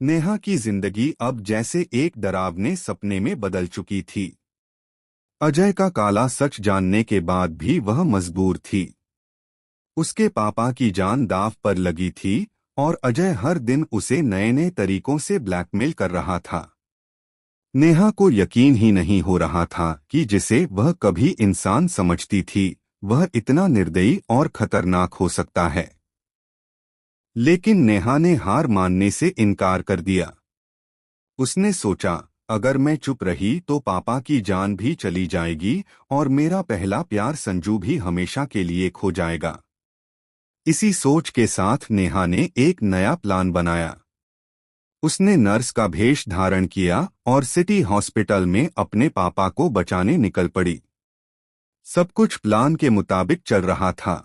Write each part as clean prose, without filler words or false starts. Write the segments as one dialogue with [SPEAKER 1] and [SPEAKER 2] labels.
[SPEAKER 1] नेहा की जिंदगी अब जैसे एक डरावने सपने में बदल चुकी थी। अजय का काला सच जानने के बाद भी वह मजबूर थी। उसके पापा की जान दांव पर लगी थी और अजय हर दिन उसे नए नए तरीकों से ब्लैकमेल कर रहा था। नेहा को यकीन ही नहीं हो रहा था कि जिसे वह कभी इंसान समझती थी वह इतना निर्दयी और खतरनाक हो सकता है। लेकिन नेहा ने हार मानने से इनकार कर दिया। उसने सोचा, अगर मैं चुप रही तो पापा की जान भी चली जाएगी और मेरा पहला प्यार संजू भी हमेशा के लिए खो जाएगा। इसी सोच के साथ नेहा ने एक नया प्लान बनाया। उसने नर्स का भेष धारण किया और सिटी हॉस्पिटल में अपने पापा को बचाने निकल पड़ी। सब कुछ प्लान के मुताबिक चल रहा था।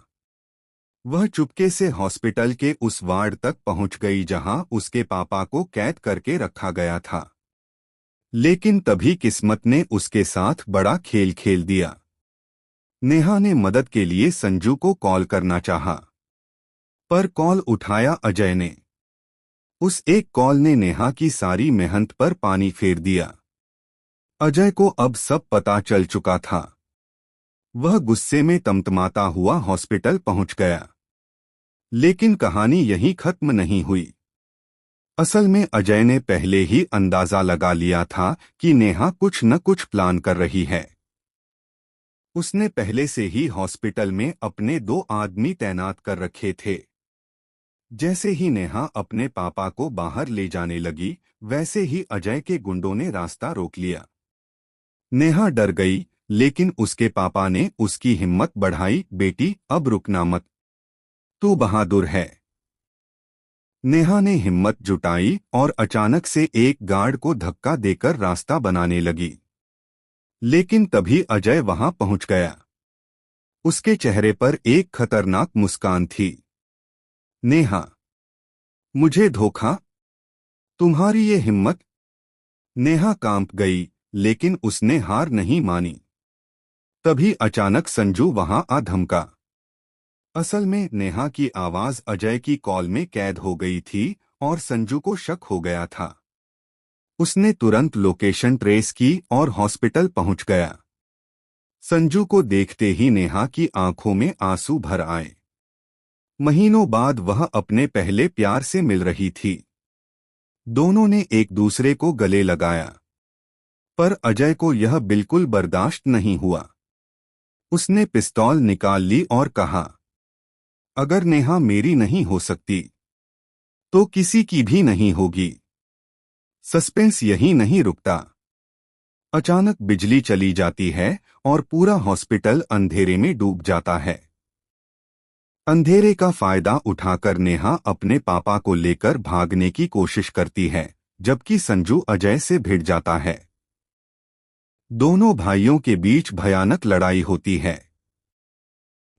[SPEAKER 1] वह चुपके से हॉस्पिटल के उस वार्ड तक पहुंच गई जहां उसके पापा को कैद करके रखा गया था। लेकिन तभी किस्मत ने उसके साथ बड़ा खेल खेल दिया। नेहा ने मदद के लिए संजू को कॉल करना चाहा, पर कॉल उठाया अजय ने। उस एक कॉल ने नेहा की सारी मेहनत पर पानी फेर दिया। अजय को अब सब पता चल चुका था। वह गुस्से में तमतमाता हुआ हॉस्पिटल पहुंच गया। लेकिन कहानी यहीं खत्म नहीं हुई। असल में अजय ने पहले ही अंदाजा लगा लिया था कि नेहा कुछ न कुछ प्लान कर रही है। उसने पहले से ही हॉस्पिटल में अपने 2 आदमी तैनात कर रखे थे। जैसे ही नेहा अपने पापा को बाहर ले जाने लगी, वैसे ही अजय के गुंडों ने रास्ता रोक लिया। नेहा डर गई, लेकिन उसके पापा ने उसकी हिम्मत बढ़ाई। बेटी, अब रुकना मत, तू बहादुर है। नेहा ने हिम्मत जुटाई और अचानक से एक गार्ड को धक्का देकर रास्ता बनाने लगी। लेकिन तभी अजय वहां पहुंच गया। उसके चेहरे पर एक खतरनाक मुस्कान थी। नेहा, मुझे धोखा? तुम्हारी ये हिम्मत? नेहा कांप गई, लेकिन उसने हार नहीं मानी। तभी अचानक संजू वहां आ धमका। असल में नेहा की आवाज अजय की कॉल में कैद हो गई थी और संजू को शक हो गया था। उसने तुरंत लोकेशन ट्रेस की और हॉस्पिटल पहुंच गया। संजू को देखते ही नेहा की आंखों में आंसू भर आए। महीनों बाद वह अपने पहले प्यार से मिल रही थी। दोनों ने एक दूसरे को गले लगाया, पर अजय को यह बिल्कुल बर्दाश्त नहीं हुआ। उसने पिस्तौल निकाल ली और कहा, अगर नेहा मेरी नहीं हो सकती तो किसी की भी नहीं होगी। सस्पेंस यहीं नहीं रुकता। अचानक बिजली चली जाती है और पूरा हॉस्पिटल अंधेरे में डूब जाता है। अंधेरे का फायदा उठाकर नेहा अपने पापा को लेकर भागने की कोशिश करती है, जबकि संजू अजय से भिड़ जाता है। दोनों भाइयों के बीच भयानक लड़ाई होती है।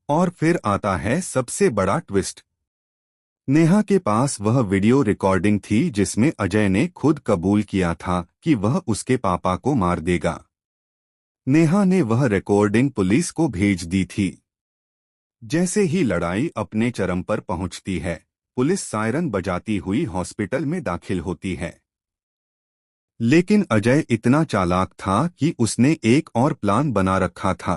[SPEAKER 1] और फिर आता है सबसे बड़ा ट्विस्ट। नेहा के पास वह वीडियो रिकॉर्डिंग थी जिसमें अजय ने खुद कबूल किया था कि वह उसके पापा को मार देगा। नेहा ने वह रिकॉर्डिंग पुलिस को भेज दी थी। जैसे ही लड़ाई अपने चरम पर पहुंचती है, पुलिस सायरन बजाती हुई हॉस्पिटल में दाखिल होती है। लेकिन अजय इतना चालाक था कि उसने एक और प्लान बना रखा था।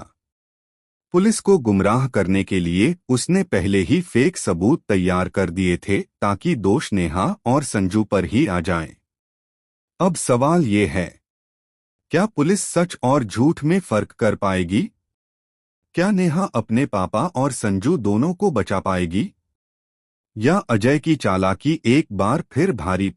[SPEAKER 1] पुलिस को गुमराह करने के लिए उसने पहले ही फेक सबूत तैयार कर दिए थे ताकि दोष नेहा और संजू पर ही आ जाए। अब सवाल ये है, क्या पुलिस सच और झूठ में फर्क कर पाएगी? क्या नेहा अपने पापा और संजू दोनों को बचा पाएगी? या अजय की चालाकी एक बार फिर भारी